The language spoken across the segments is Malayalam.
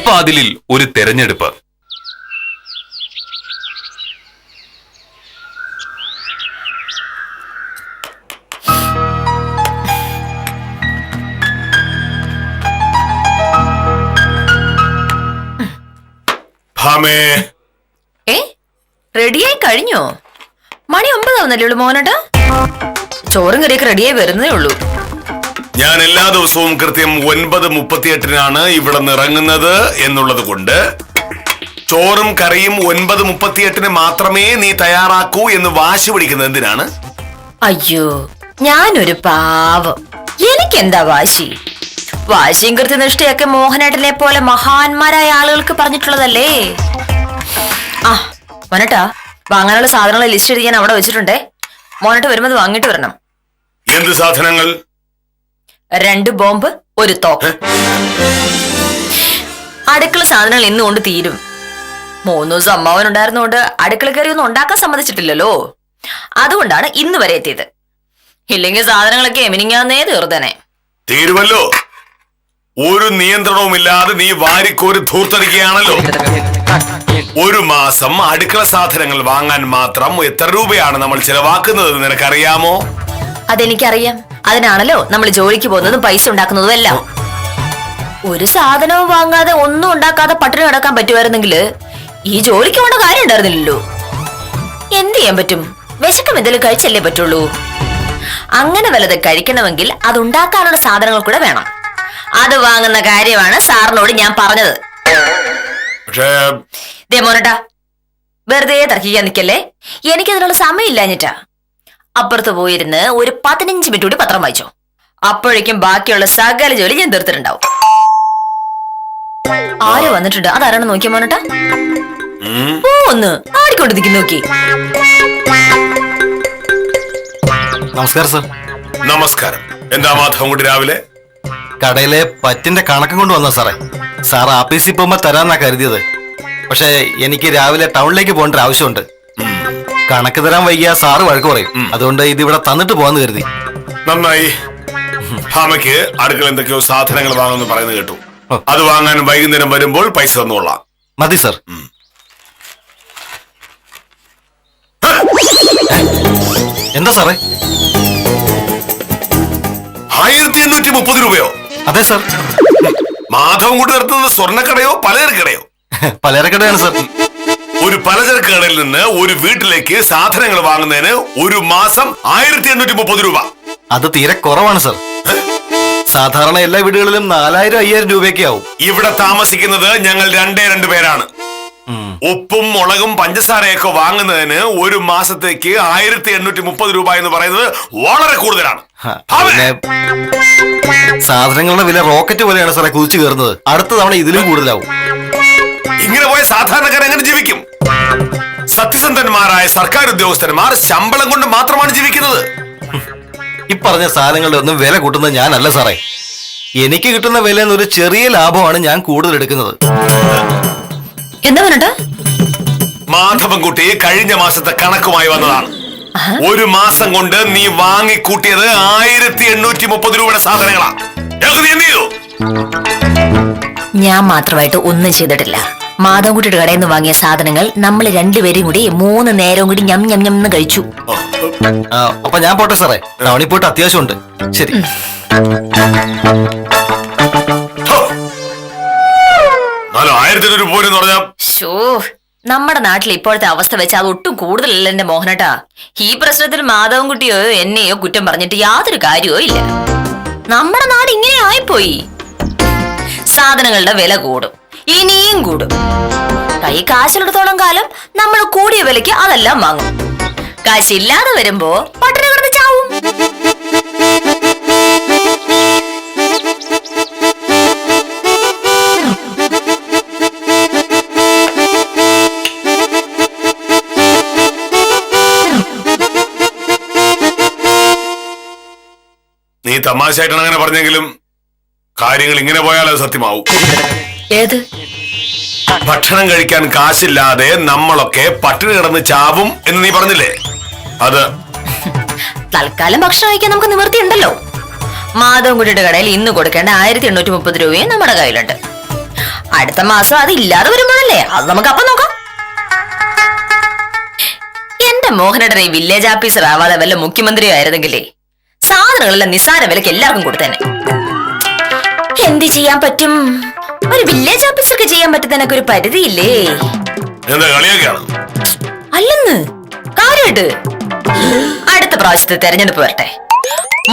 വാതിലിൽ ഒരു തെരഞ്ഞെടുപ്പ്. റെഡിയായി കഴിഞ്ഞോ? മണി 9 ആവുന്നല്ലേ ഉള്ളൂ മോനട്ടാ. ചോറും കറിയൊക്കെ റെഡിയായി വരുന്നേ ഉള്ളൂ. ഞാൻ എല്ലാ ദിവസവും കൃത്യം 9:38 ഇവിടെ നിന്ന് ഇറങ്ങുന്നത് എന്നുള്ളത് കൊണ്ട് ചോറും കറിയും 9:38 മാത്രമേ നീ തയ്യാറാക്കൂ എന്ന് വാശി പിടിക്കുന്നത് എന്തിനാണ്? അയ്യോ, ഞാനൊരു പാവം. എനിക്കെന്താ വാശി? വാശിയും കൃത്യനിഷ്ഠയൊക്കെ മോഹനേട്ടനെ പോലെ മഹാന്മാരായ ആളുകൾക്ക് പറഞ്ഞിട്ടുള്ളതല്ലേ. ആ മോനട്ടാ, വാങ്ങാനുള്ള സാധനങ്ങളെ ലിസ്റ്റ് എഴുതി ഞാൻ അവിടെ വെച്ചിട്ടുണ്ടേ. മോനട്ട് വരുമ്പോൾ വാങ്ങിട്ട് വരണം. എന്ത് സാധനങ്ങൾ? 2 ബോംബ്, 1 തോക്ക്. അടുക്കള സാധനങ്ങൾ ഇന്നുകൊണ്ട് തീരും. 3 ദിവസം അമ്മാവനുണ്ടായിരുന്നോണ്ട് അടുക്കള കയറി ഒന്നും ഉണ്ടാക്കാൻ സമ്മതിച്ചിട്ടില്ലല്ലോ. അതുകൊണ്ടാണ് ഇന്ന് വരെ എത്തിയത്. ഇല്ലെങ്കിൽ സാധനങ്ങളൊക്കെ എമിനിങ്ങാന്നേ തീർത്തനെ. തീരുമല്ലോ. ഒരു നിയന്ത്രണവുമില്ലാതെ നീ വാരിക്കോരി ധൂർത്തടിക്കുകയാണല്ലോ. ഒരു മാസം അടുക്കള സാധനങ്ങൾ വാങ്ങാൻ മാത്രം എത്ര രൂപയാണ് നമ്മൾ ചെലവാക്കുന്നത് നിനക്കറിയാമോ? അതെനിക്കറിയാം. അതിനാണല്ലോ നമ്മൾ ജോലിക്ക് പോകുന്നതും പൈസ ഉണ്ടാക്കുന്നതും എല്ലാം. ഒരു സാധനവും വാങ്ങാതെ ഒന്നും ഉണ്ടാക്കാതെ പട്ടിണി കിടക്കാൻ പറ്റുമായിരുന്നെങ്കിൽ ഈ ജോലിക്ക് പോകേണ്ട കാര്യം ഉണ്ടായിരുന്നില്ലല്ലോ. എന്ത് ചെയ്യാൻ പറ്റും? വിശക്കം എന്തെങ്കിലും കഴിച്ചല്ലേ പറ്റുള്ളൂ. അങ്ങനെ വല്ലത് കഴിക്കണമെങ്കിൽ അതുണ്ടാക്കാനുള്ള സാധനങ്ങൾ കൂടെ വേണം. അത് വാങ്ങുന്ന കാര്യമാണ് സാറിനോട് ഞാൻ പറഞ്ഞത്. മോനട്ടാ, വെറുതെ തർക്കിക്കാൻ നിക്കല്ലേ. എനിക്കതിനുള്ള സമയമില്ലാഞ്ഞിട്ടാ. അപ്പുറത്ത് പോയിരുന്ന് ഒരു 15 മിനിറ്റ് കൂടി പത്രം വായിച്ചോ. അപ്പോഴേക്കും ബാക്കിയുള്ള സകല ജോലി ഞാൻ തീർത്തിട്ടുണ്ടാവും. ആര് വന്നിട്ടുണ്ട്? അതാരാണ് നോക്കിയ മോനട്ടാ? ഒന്ന് ആടിക്കൊണ്ടിരിക്കും നോക്കി. നമസ്കാരം സർ. നമസ്കാരം. എന്താ മാധവൻ കൂടി രാവിലെ? കടയിലെ പറ്റിന്റെ കണക്കും കൊണ്ട് വന്ന സാറേ. സാർ ആഫീസിൽ പോകുമ്പോ തരാന്നാ കരുതിയത്. പക്ഷെ എനിക്ക് രാവിലെ ടൗണിലേക്ക് പോകേണ്ട ആവശ്യമുണ്ട്. കണക്ക് തരാൻ വൈകിയ സാറ് വഴക്ക് പറയും. അതുകൊണ്ട് ഇത് ഇവിടെ തന്നിട്ട് പോകാന്ന് കരുതി. നന്നായി. ഭാമയ്ക്ക് അടുക്കള എന്തൊക്കെയോ സാധനങ്ങൾ വാങ്ങുമെന്ന് പറയുന്നത് കേട്ടു. അത് വാങ്ങാൻ വൈകുന്നേരം വരുമ്പോൾ പൈസ തന്നോളാം. മതി സർ. എന്താ സാറേ? 1830 രൂപയോ? അതെ സർ. മാധവൻ കൂടി നടത്തുന്നത് സ്വർണ്ണക്കടയോ പലചരക്കടയോ? പലചരക്കടയാണ് സർ. ഒരു പലചരക്ക് കടയിൽ നിന്ന് ഒരു വീട്ടിലേക്ക് സാധനങ്ങൾ വാങ്ങുന്നതിന് ഒരു മാസം 1830 രൂപ. അത് തീരെ കുറവാണ് സർ. സാധാരണ എല്ലാ വീടുകളിലും 4000-5000 രൂപയൊക്കെ ആവും. ഇവിടെ താമസിക്കുന്നത് ഞങ്ങൾ 2 പേരാണ്. ഉപ്പും മുളകും പഞ്ചസാരയൊക്കെ വാങ്ങുന്നതിന് ഒരു മാസത്തേക്ക് 1830 രൂപ എന്ന് പറയുന്നത് വളരെ കൂടുതലാണ്. സാധനങ്ങളുടെ വില റോക്കറ്റ് പോലെയാണ് സാറേ കുതിച്ചു കയറുന്നത്. അടുത്ത തവണ ഇതിലും കൂടുതലാവും. ഇങ്ങനെ പോയ സാധാരണക്കാർ എങ്ങനെ ജീവിക്കും? സത്യസന്ധന്മാരായ സർക്കാർ ഉദ്യോഗസ്ഥന്മാർ ശമ്പളം കൊണ്ട് മാത്രമാണ് ജീവിക്കുന്നത്. ഈ പറഞ്ഞ സാധനങ്ങളുടെ ഒന്നും വില കൂട്ടുന്നത് ഞാനല്ല സാറേ. എനിക്ക് കിട്ടുന്ന വിലയിൽ ഒരു ചെറിയ ലാഭമാണ് ഞാൻ കൂടുതൽ എടുക്കുന്നത്. എന്താ പറഞ്ഞാ? മാധവൻകുട്ടി കഴിഞ്ഞ മാസത്തെ കണക്കുമായി വന്നതാണ്. ഒരു മാസം കൊണ്ട് നീ വാങ്ങിക്കൂട്ടിയത് 1830 രൂപയുടെ സാധനങ്ങളാ. ഞാൻ മാത്രമായിട്ട് ഒന്നും ചെയ്തിട്ടില്ല. മാധവൻകുട്ടിയുടെ കടയിൽ നിന്ന് വാങ്ങിയ സാധനങ്ങൾ നമ്മൾ 2 പേരും കൂടി 3 നേരവും കൂടി ഞം ഞം ഞം എന്ന് കഴിച്ചു. അപ്പൊ ഞാൻ പോട്ടെ സാറേ. ടൗണിൽ പോയിട്ട് അത്യാവശ്യമുണ്ട്. ശരി. നമ്മുടെ നാട്ടിൽ ഇപ്പോഴത്തെ അവസ്ഥ വെച്ച് അത് ഒട്ടും കൂടുതലല്ല എന്റെ മോഹനട്ടാ. ഈ പ്രശ്നത്തിൽ മാധവൻകുട്ടിയോ എന്നെയോ കുറ്റം പറഞ്ഞിട്ട് യാതൊരു കാര്യമോ ഇല്ല. നമ്മുടെ നാട് ഇങ്ങനെ ആയിപ്പോയി. സാധനങ്ങളുടെ വില കൂടും, ഇനിയും കൂടും. കൈ കാശിലെടുത്തോളം കാലം നമ്മൾ കൂടിയ വിലയ്ക്ക് അതെല്ലാം വാങ്ങും. കാശില്ലാതെ വരുമ്പോ പട്ടിണി കിടന്ന് ചാവും. നീ തമാശയായിട്ടാണ് അങ്ങനെ പറഞ്ഞെങ്കിലും കാര്യങ്ങൾ ഇങ്ങനെ പോയാൽ അത് സത്യമാവും. ഏത്? ഭക്ഷണം കഴിക്കാൻ കാശില്ലാതെ നമ്മളൊക്കെ പട്ടിണി കിടന്ന് ചാവും എന്ന് നീ പറഞ്ഞില്ലേ? അത് തൽക്കാലം ഭക്ഷണം കഴിക്കാൻ നമുക്ക് നിവൃത്തി ഉണ്ടല്ലോ. മാധവൻകുട്ടിയുടെ കടയിൽ ഇന്ന് കൊടുക്കേണ്ട 1830 രൂപയും നമ്മുടെ കയ്യിലുണ്ട്. അടുത്ത മാസം അത് ഇല്ലാതെ വരുമ്പോഴല്ലേ അത് നമുക്ക് അപ്പം നോക്കാം. എന്റെ മോഹനടനെ വില്ലേജ് ഓഫീസർ ആവാതെ വല്ല മുഖ്യമന്ത്രിയോ ആയിരുന്നെങ്കിലേ സാധനങ്ങളെല്ലാം നിസ്സാര വിലക്ക് എല്ലാവർക്കും കൊടുത്തേനെ. എന്ത് ചെയ്യാൻ പറ്റും? ഒരു വില്ലേജ് ഓഫീസർക്ക് ചെയ്യാൻ പറ്റുന്നതിനൊക്കെ ഒരു പരിധിയില്ലേ? എന്താ കളിയൊക്കെയാണ്? അല്ലെന്ന് കാര്യമായിട്ട്. അടുത്ത പ്രാവശ്യത്തെ തെരഞ്ഞെടുപ്പ് വരട്ടെ,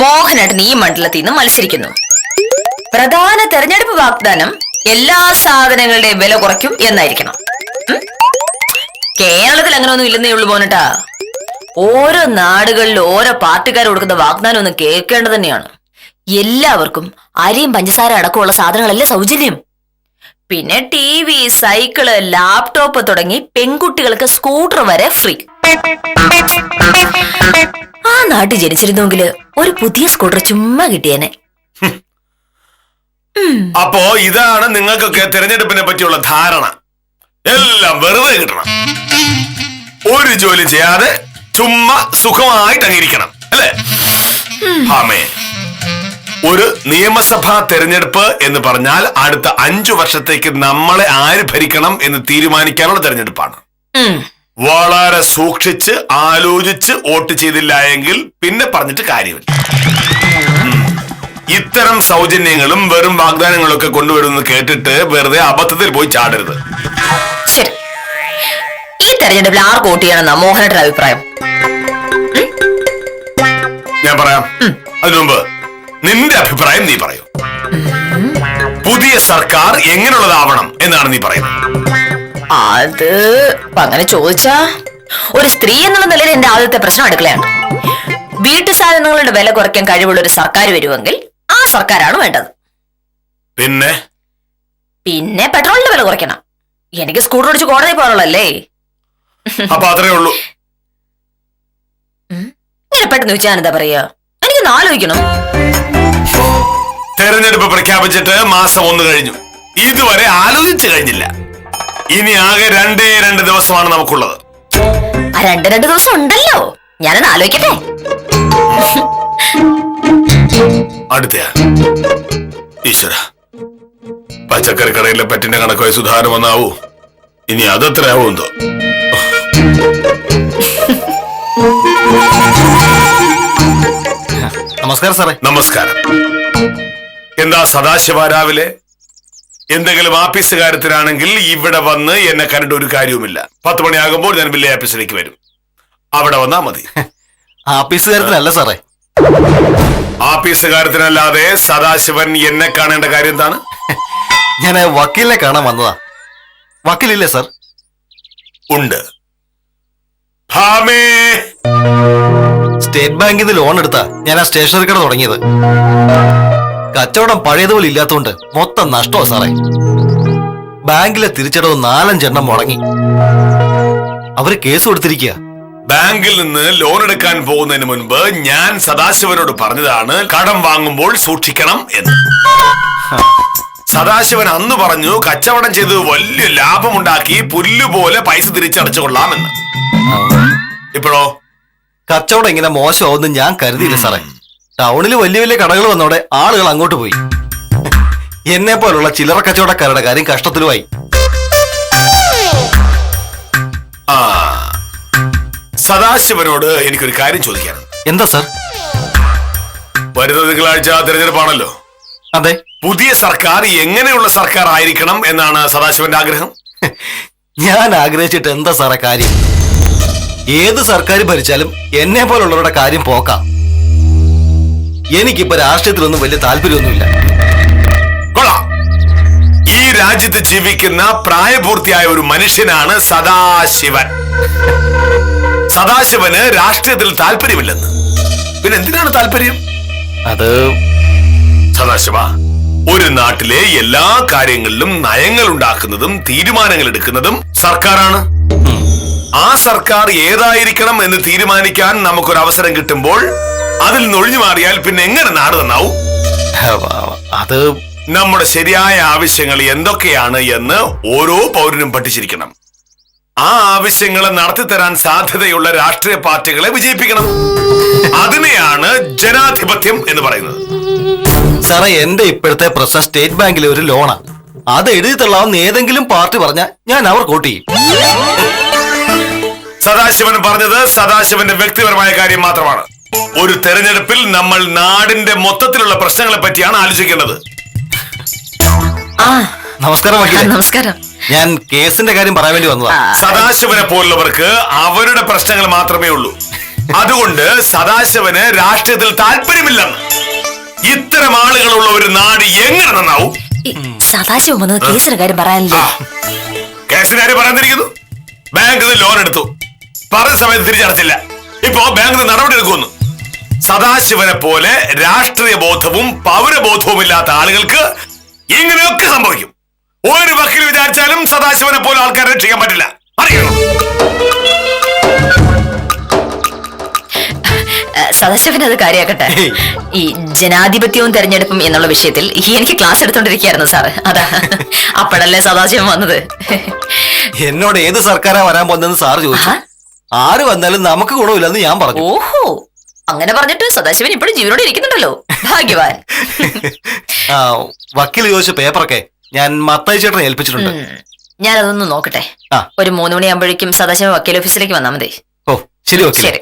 മോഹനേട്ടൻ ഈ മണ്ഡലത്തിൽ നിന്ന് മത്സരിക്കുന്നു. പ്രധാന തെരഞ്ഞെടുപ്പ് വാഗ്ദാനം എല്ലാ സാധനങ്ങളുടെയും വില കുറയ്ക്കും എന്നായിരിക്കണം. കേരളത്തിൽ അങ്ങനെ ഒന്നും ഇല്ലെന്നേ ഉള്ളു മോനട്ടാ. ഓരോ നാടുകളിൽ ഓരോ പാർട്ടിക്കാർ കൊടുക്കുന്ന വാഗ്ദാനം ഒന്ന് കേൾക്കേണ്ടത് തന്നെയാണ്. എല്ലാവർക്കും അരിയും പഞ്ചസാര അടക്കമുള്ള സാധനങ്ങളെല്ലാം സൗജന്യം. പിന്നെ TV, സൈക്കിള്, ലാപ്ടോപ്പ് തുടങ്ങി പെൺകുട്ടികൾക്ക് സ്കൂട്ടർ വരെ ഫ്രീ. ആ നാട്ടിൽ ജനിച്ചിരുന്നെങ്കിൽ ഒരു പുതിയ സ്കൂട്ടർ ചുമ്മാ കിട്ടിയേനെ. അപ്പോ ഇതാണ് നിങ്ങൾക്കൊക്കെ തെരഞ്ഞെടുപ്പിനെ പറ്റിയുള്ള ധാരണ. എല്ലാം വെറുതെ കിട്ടണം, ഒരു ജോലി ചെയ്യാതെ ചുമ്മാ സുഖമായിട്ട് അങ്ങിരിക്കണം അല്ലേ? ആമേ. ഒരു നിയമസഭാ തെരഞ്ഞെടുപ്പ് എന്ന് പറഞ്ഞാൽ അടുത്ത 5 വർഷത്തേക്ക് നമ്മളെ ആര് ഭരിക്കണം എന്ന് തീരുമാനിക്കാനുള്ള തെരഞ്ഞെടുപ്പാണ്. വളരെ സൂക്ഷിച്ച് ആലോചിച്ച് വോട്ട് ചെയ്തില്ല എങ്കിൽ പിന്നെ പറഞ്ഞിട്ട് കാര്യമില്ല. ഇത്തരം സൗജന്യങ്ങളും വെറും വാഗ്ദാനങ്ങളും ഒക്കെ കൊണ്ടുവരുമെന്ന് കേട്ടിട്ട് വെറുതെ അബദ്ധത്തിൽ പോയി ചാടരുത്. ശരി, ഈ തെരഞ്ഞെടുപ്പിൽ ആർക്ക് വോട്ട് ചെയ്യണമെന്നാ മോഹനേട്ടന്റെ അഭിപ്രായം? ഞാൻ പറയാം. അതിനു മുമ്പ് നിന്റെ അഭിപ്രായം നീ പറയൂ. പുതിയ സർക്കാർ എങ്ങനെയുള്ളതാവണം എന്നാണ് നീ പറയുന്നത്? അത് അങ്ങനെ ചോദിച്ചാ, ഒരു സ്ത്രീ എന്നുള്ള നിലയിൽ എന്റെ ആദ്യത്തെ പ്രശ്നം അടുക്കളയാണ്. വീട്ടു സാധനങ്ങളുടെ വില കുറയ്ക്കാൻ കഴിവുള്ള ഒരു സർക്കാർ വരുമെങ്കിൽ ആ സർക്കാരാണ് വേണ്ടത്. പിന്നെ പെട്രോളിന്റെ വില കുറയ്ക്കണം. എനിക്ക് സ്കൂട്ടർ ഓടിച്ച് കോടതി പോകാനുള്ളല്ലേ. അപ്പൊ അത്രേ ഉള്ളൂ. ഇങ്ങനെ പെട്ടെന്ന് ചോദിച്ചാൽ എന്താ പറയാ? എനിക്കൊന്ന് ആലോചിക്കണം. തെരഞ്ഞെടുപ്പ് പ്രഖ്യാപിച്ചിട്ട് മാസം 1 കഴിഞ്ഞു, ഇതുവരെ ആലോചിച്ചു കഴിഞ്ഞില്ല. ഇനി ആകെ 2 ദിവസമാണ് നമുക്കുള്ളത്. ആ 2 ദിവസം ഉണ്ടല്ലോ, ഞാനൊന്ന് ആലോചിക്കട്ടെ. അടുത്തയാ ഈശ്വര, പച്ചക്കറി കടയിലെ പെറ്റിന്റെ കണക്കായി സുധാരണ വന്നാവൂ. ഇനി അതെത്ര ആവും എന്തോ. നമസ്കാരം സാറേ. നമസ്കാരം. എന്താ സദാശിവ രാവിലെ? എന്തെങ്കിലും ആഫീസ് കാര്യത്തിലാണെങ്കിൽ ഇവിടെ വന്ന് എന്നെ കണ്ടിട്ട് ഒരു കാര്യവുമില്ല. 10 മണിയാകുമ്പോൾ ഞാൻ വില്ലേജ് ഓഫീസിലേക്ക് വരും, അവിടെ വന്നാ മതി. ആഫീസ് കാര്യത്തിലല്ല സാറേ. ആഫീസ് കാര്യത്തിനല്ലാതെ സദാശിവൻ എന്നെ കാണേണ്ട കാര്യം എന്താണ്? ഞാൻ വക്കീലിനെ കാണാൻ വന്നതാ. വക്കീലില്ലേ സാർ? ഉണ്ട്. ഭാമേ. സ്റ്റേറ്റ് ബാങ്കിൽ നിന്ന് ലോൺ എടുത്താ ഞാൻ ആ സ്റ്റേഷനറി കട തുടങ്ങിയത്. കച്ചവടം പഴയതുപോലെ ഇല്ലാത്തതുകൊണ്ട് മൊത്തം നഷ്ടമോ സാറേ. ബാങ്കിലെ തിരിച്ചടവ് 4-5 എണ്ണം മുടങ്ങി. അവര് കേസ് കൊടുത്തിരിക്കുക. ബാങ്കിൽ നിന്ന് ലോൺ എടുക്കാൻ പോകുന്നതിന് മുൻപ് ഞാൻ സദാശിവനോട് പറഞ്ഞതാണ് കടം വാങ്ങുമ്പോൾ സൂക്ഷിക്കണം എന്ന്. സദാശിവൻ അന്ന് പറഞ്ഞു കച്ചവടം ചെയ്ത് വലിയ ലാഭമുണ്ടാക്കി പുല്ലുപോലെ പൈസ തിരിച്ചടച്ചു കൊള്ളാമെന്ന്. ഇപ്പോഴോ? കച്ചവടം ഇങ്ങനെ മോശമാവുമെന്ന് ഞാൻ കരുതിയില്ല സാറേ. ടൗണിൽ വലിയ വലിയ കടകൾ വന്നോടെ ആളുകൾ അങ്ങോട്ട് പോയി. എന്നെ പോലുള്ള ചില്ലറ കച്ചവടക്കാരുടെ കാര്യം കഷ്ടത്തിലുമായി. സദാശിവനോട് എനിക്കൊരു കാര്യം ചോദിക്കാനുണ്ട്. എന്താ സാർ? വരുന്ന തിങ്കളാഴ്ച തെരഞ്ഞെടുപ്പാണല്ലോ. അതെ. പുതിയ സർക്കാർ എങ്ങനെയുള്ള സർക്കാർ ആയിരിക്കണം എന്നാണ് സദാശിവന്റെ ആഗ്രഹം? ഞാൻ ആഗ്രഹിച്ചിട്ട് എന്താ സാറേ കാര്യം? ഏത് സർക്കാർ ഭരിച്ചാലും എന്നെ പോലുള്ളവരുടെ കാര്യം പോക്കാം. എനിക്കിപ്പോ രാഷ്ട്രീയത്തിലൊന്നും വലിയ താല്പര്യമൊന്നുമില്ല. കൊള്ളാം. ഈ രാജ്യത്ത് ജീവിക്കുന്ന പ്രായപൂർത്തിയായ ഒരു മനുഷ്യനാണ് സദാശിവൻ. സദാശിവന് രാഷ്ട്രീയത്തിൽ താല്പര്യമില്ലെന്ന്. പിന്നെ എന്തിനാണ് താല്പര്യം? അത് സദാശിവ, ഒരു നാട്ടിലെ എല്ലാ കാര്യങ്ങളിലും നയങ്ങൾ ഉണ്ടാക്കുന്നതും തീരുമാനങ്ങൾ എടുക്കുന്നതും സർക്കാരാണ്. ആ സർക്കാർ ഏതായിരിക്കണം എന്ന് തീരുമാനിക്കാൻ നമുക്കൊരു അവസരം കിട്ടുമ്പോൾ അതിൽ നൊഴിഞ്ഞു മാറിയാൽ പിന്നെ എങ്ങനെ നാട് നന്നാവും? അത് നമ്മുടെ ശരിയായ ആവശ്യങ്ങൾ എന്തൊക്കെയാണ് എന്ന് ഓരോ പൗരനും പഠിച്ചിരിക്കണം. ആ ആവശ്യങ്ങളെ നടത്തിത്തരാൻ സാധ്യതയുള്ള രാഷ്ട്രീയ പാർട്ടികളെ വിജയിപ്പിക്കണം. അതിനെയാണ് ജനാധിപത്യം എന്ന് പറയുന്നത്. സാറേ, എന്റെ ഇപ്പോഴത്തെ പ്രശ്നം സ്റ്റേറ്റ് ബാങ്കിലെ ഒരു ലോണാ. അത് എഴുതി തള്ളാവുന്ന ഏതെങ്കിലും പാർട്ടി പറഞ്ഞാൽ ഞാൻ അവർക്ക് വോട്ട് ചെയ്യും. സദാശിവൻ പറഞ്ഞത് സദാശിവന്റെ വ്യക്തിപരമായ കാര്യം മാത്രമാണ്. ഒരു തെരഞ്ഞെടുപ്പിൽ നമ്മൾ നാടിന്റെ മൊത്തത്തിലുള്ള പ്രശ്നങ്ങളെ പറ്റിയാണ് ആലോചിക്കേണ്ടത്. ആ നമസ്കാരം വക്കീലെ. നമസ്കാരം. ഞാൻ കേസിന്റെ കാര്യം പറയാൻ വേണ്ടി വന്നതാ. സദാശിവനെ പോലുള്ളവർക്ക് അവരുടെ പ്രശ്നങ്ങൾ മാത്രമേ ഉള്ളൂ. അതുകൊണ്ട് സദാശിവന് രാഷ്ട്രീയത്തിൽ താല്പര്യമില്ലെന്ന്. ഇത്തരം ആളുകളുള്ള ഒരു നാട് എങ്ങനെ നന്നാവും? സദാശിവം വന്നത് കേസിന്റെ കാര്യം പറയാനല്ലേ? കേസിന്റെ കാര്യം പറയാതിരിക്കുന്നു. ബാങ്കിൽ നിന്ന് ലോൺ എടുത്തു, പറഞ്ഞ സമയത്ത് തിരിച്ചടച്ചില്ല. ഇപ്പോ ബാങ്കിൽ നിന്ന് നടപടി എടുക്കുന്നു. സദാശിവനെ പോലെ രാഷ്ട്രീയ ബോധവും പൗരബോധവും ഇല്ലാത്ത ആളുകൾക്ക് ഇങ്ങനെയൊക്കെ സംഭവിക്കും. ഒരു വക്കീൽ വിചാരിച്ചാലും സദാശിവനെ പോലെ ആൾക്കാരെ രക്ഷിക്കാൻ പറ്റില്ല. അറിയണം. സദാശിവൻ അത് കാര്യാക്കട്ടെ. ഈ ജനാധിപത്യവും തെരഞ്ഞെടുപ്പും എന്നുള്ള വിഷയത്തിൽ എനിക്ക് ക്ലാസ് എടുത്തോണ്ടിരിക്കുകയായിരുന്നു സാറ്. അതാ അപ്പോഴല്ലേ സദാശിവൻ വന്നത്. എന്നോട് ഏത് സർക്കാരാ വരാൻ പോകുന്നതെന്ന് സാറ് ചോദിച്ചു. ആര് വന്നാലും നമുക്ക് ഗുണമില്ലെന്ന് ഞാൻ പറഞ്ഞു. ഓഹോ, അങ്ങനെ പറഞ്ഞിട്ട് സദാശിവൻ ഇപ്പോഴും ജീവനോടെ ഇരിക്കുന്നുണ്ടല്ലോ. ഭാഗ്യവാൻ. വക്കീൽ ചോദിച്ച പേപ്പറൊക്കെ ഞാൻ മത്തായി ചേട്ടനെ ഏൽപ്പിച്ചിട്ടുണ്ട്. ഞാനതൊന്ന് നോക്കട്ടെ. ആ. ഒരു 3 മണിയാകുമ്പോഴേക്കും സദാശിവൻ വക്കീൽ ഓഫീസിലേക്ക് വന്നാൽ മതി. ഓ ശരി വക്കീൽ. ശരി.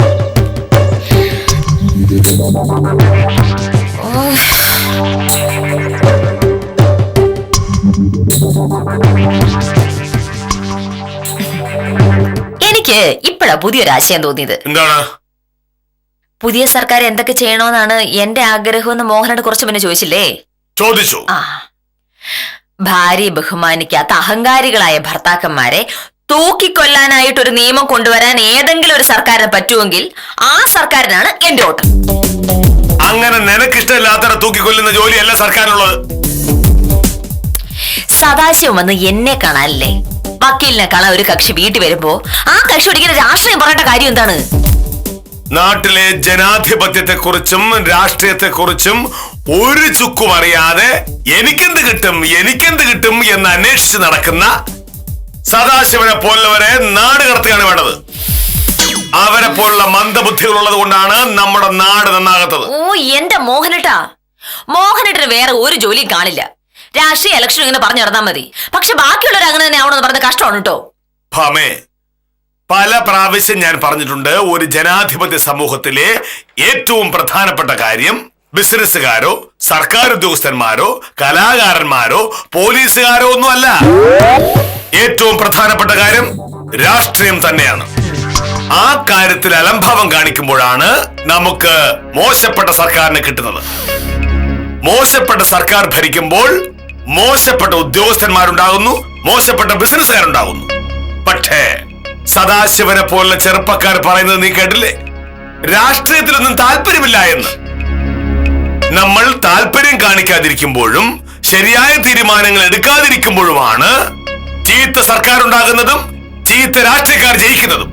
എനിക്ക് ഇപ്പോഴാ പുതിയൊരു ആശയം തോന്നിയത്. എന്താണ്? പുതിയ സർക്കാർ എന്തൊക്കെ ചെയ്യണമെന്നാണ് എന്റെ ആഗ്രഹം എന്ന് മോഹനോട് കുറച്ചു മുന്നേ ചോദിച്ചില്ലേ? ചോദിച്ചു. ആ, ഭാര്യയെ ബഹുമാനിക്കാത്ത അഹങ്കാരികളായ ഭർത്താക്കന്മാരെ തൂക്കിക്കൊല്ലാനായിട്ടൊരു നിയമം കൊണ്ടുവരാൻ ഏതെങ്കിലും ഒരു സർക്കാരിന് പറ്റുമെങ്കിൽ ആ സർക്കാരിനാണ് എന്റെ വോട്ട്. അങ്ങനെ നിനക്കിഷ്ടമില്ലാത്ത തൂക്കിക്കൊല്ലുന്ന ജോലിയല്ല സർക്കാരിനുള്ളത്. സദാശിവം വന്ന് എന്നെ കാണാനല്ലേ? വക്കീലിനെ കാണാൻ ഒരു കക്ഷി വീട്ടിൽ വരുമ്പോ ആ കക്ഷി ഒരിക്കലും രാഷ്ട്രീയം പറയേണ്ട കാര്യം എന്താണ്? നാട്ടിലെ ജനാധിപത്യത്തെ കുറിച്ചും രാഷ്ട്രീയത്തെ കുറിച്ചും ഒരു ചുക്കും അറിയാതെ എനിക്കെന്ത് കിട്ടും എന്ന് അന്വേഷിച്ച് നടക്കുന്ന സദാശിവനെ പോലുള്ളവരെ നാട് കടത്തുകയാണ് വേണ്ടത്. അവരെ പോലുള്ള മന്ദബുദ്ധികൾ ഉള്ളത് കൊണ്ടാണ് നമ്മുടെ നാട് നന്നാകാത്തത്. ഓ എന്റെ മോഹനേട്ടന് വേറെ ഒരു ജോലിയും കാണില്ല. രാഷ്ട്രീയ ഇലക്ഷൻ ഇങ്ങനെ പറഞ്ഞു നടന്നാൽ മതി. പക്ഷെ ബാക്കിയുള്ളവർ അങ്ങനെ തന്നെ ആവണമെന്ന് പറഞ്ഞ കഷ്ടമാണ് കേട്ടോ. ഭാമേ, പല പ്രാവശ്യം ഞാൻ പറഞ്ഞിട്ടുണ്ട്, ഒരു ജനാധിപത്യ സമൂഹത്തിലെ ഏറ്റവും പ്രധാനപ്പെട്ട കാര്യം ബിസിനസ്സുകാരോ സർക്കാർ ഉദ്യോഗസ്ഥന്മാരോ കലാകാരന്മാരോ പോലീസുകാരോ ഒന്നുമല്ല. ഏറ്റവും പ്രധാനപ്പെട്ട കാര്യം രാഷ്ട്രീയം തന്നെയാണ്. ആ കാര്യത്തിൽ അലംഭാവം കാണിക്കുമ്പോഴാണ് നമുക്ക് മോശപ്പെട്ട സർക്കാരിനെ കിട്ടുന്നത്. മോശപ്പെട്ട സർക്കാർ ഭരിക്കുമ്പോൾ മോശപ്പെട്ട ഉദ്യോഗസ്ഥന്മാരുണ്ടാകുന്നു, മോശപ്പെട്ട ബിസിനസ്സുകാരുണ്ടാകുന്നു. പക്ഷേ സദാശിവനെ പോലുള്ള ചെറുപ്പക്കാർ പറയുന്നത് നീ കേട്ടില്ലേ? രാഷ്ട്രീയത്തിലൊന്നും താല്പര്യമില്ല എന്ന്. നമ്മൾ താല്പര്യം കാണിക്കാതിരിക്കുമ്പോഴും ശരിയായ തീരുമാനങ്ങൾ എടുക്കാതിരിക്കുമ്പോഴുമാണ് ചീത്ത സർക്കാർ ഉണ്ടാകുന്നതും ചീത്ത രാഷ്ട്രീയക്കാർ ജയിക്കുന്നതും.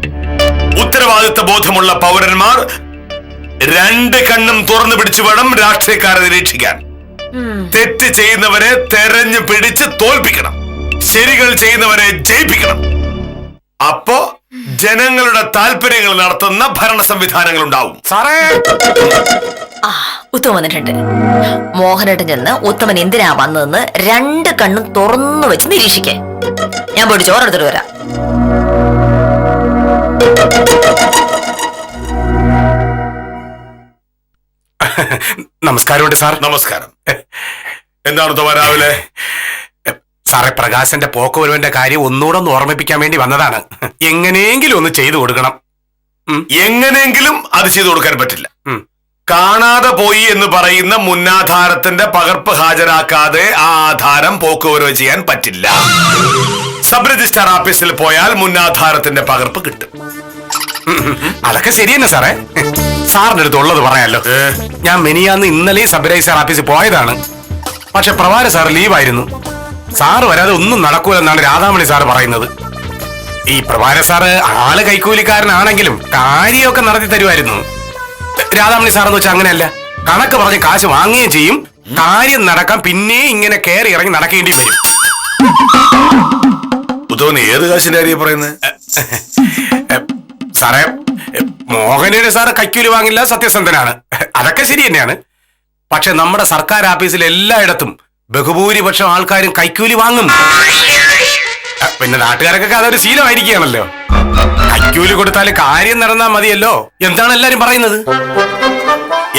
ഉത്തരവാദിത്ത ബോധമുള്ള പൗരന്മാർ 2 കണ്ണും തുറന്നു പിടിച്ചു വേണം രാഷ്ട്രീയക്കാരെ നിരീക്ഷിക്കാൻ. തെറ്റ് ചെയ്യുന്നവരെ തെരഞ്ഞു പിടിച്ച് തോൽപ്പിക്കണം, ശരികൾ ചെയ്യുന്നവരെ ജയിപ്പിക്കണം. അപ്പോ ജനങ്ങളുടെ താല്പര്യങ്ങൾ നടത്തുന്ന ഭരണ സംവിധാനങ്ങൾ ഉണ്ടാവും. സാറേ, ഉത്തമൻ വന്നിട്ടുണ്ട്. മോഹനേട്ടൻ ചെന്ന് ഉത്തമൻ എന്തിനാ വന്നതെന്ന് 2 കണ്ണും തുറന്നു വെച്ച് നിരീക്ഷിക്കേ. ഞാൻ പോയിട്ട് ചോറെടുത്തിട്ട് വരാം. നമസ്കാരമുണ്ട് സാർ. നമസ്കാരം. എന്താണ് തോമ രാവിലെ? സാറേ, പ്രകാശന്റെ പോക്കുവരവിന്റെ കാര്യം ഒന്നുകൂടെ ഒന്ന് ഓർമ്മിപ്പിക്കാൻ വേണ്ടി വന്നതാണ്. എങ്ങനെയെങ്കിലും ഒന്ന് ചെയ്തു കൊടുക്കണം. എങ്ങനെയെങ്കിലും അത് ചെയ്തു കൊടുക്കാൻ പറ്റില്ല. കാണാതെ പോയി എന്ന് പറയുന്ന മുന്നാധാരത്തിന്റെ പകർപ്പ് ഹാജരാക്കാതെ ആ ആധാരം പോക്കുവരവ് ചെയ്യാൻ പറ്റില്ല. സബ് രജിസ്ട്രാർ ഓഫീസിൽ പോയാൽ മുന്നാധാരത്തിന്റെ പകർപ്പ് കിട്ടും. അതൊക്കെ ശരി തന്നെ സാറേ. സാറിന്റെ അടുത്ത് ഉള്ളത് പറയാലോ. ഞാൻ മെനിയാന്ന് ഇന്നലെ സബ് രജിസ്ട്രാർ ഓഫീസിൽ പോയതാണ്. പക്ഷെ പ്രഭാര സാർ ലീവായിരുന്നു. സാറ് വരാതെ ഒന്നും നടക്കൂലെന്നാണ് രാധാമണി സാറ് പറയുന്നത്. ഈ പ്രഭാര സാറ് ആള് കൈക്കൂലിക്കാരനാണെങ്കിലും കാര്യമൊക്കെ നടത്തി തരുമായിരുന്നു. രാധാമണി സാറെന്ന് വെച്ചാൽ അങ്ങനെയല്ല. കണക്ക് പറഞ്ഞ് കാശ് വാങ്ങുകയും ചെയ്യും. കാര്യം നടക്കാൻ പിന്നെ ഇങ്ങനെ കയറി ഇറങ്ങി നടക്കേണ്ടി വരും. ഏത് കാശിന്റെ കാര്യം പറയുന്നത്? സാറേ, മോഹനയുടെ സാറ് കൈക്കൂലി വാങ്ങില്ല, സത്യസന്ധനാണ്. അതൊക്കെ ശരി തന്നെയാണ്. പക്ഷെ നമ്മുടെ സർക്കാർ ഓഫീസിൽ എല്ലായിടത്തും ബഹുഭൂരിപക്ഷം ആൾക്കാരും കൈക്കൂലി വാങ്ങും. പിന്നെ നാട്ടുകാർക്കൊക്കെ അതൊരു ശീലമായിരിക്കുകയാണല്ലോ. കൈക്കൂലി കൊടുത്താൽ കാര്യം നടന്നാൽ മതിയല്ലോ, എന്താണ് എല്ലാരും പറയുന്നത്.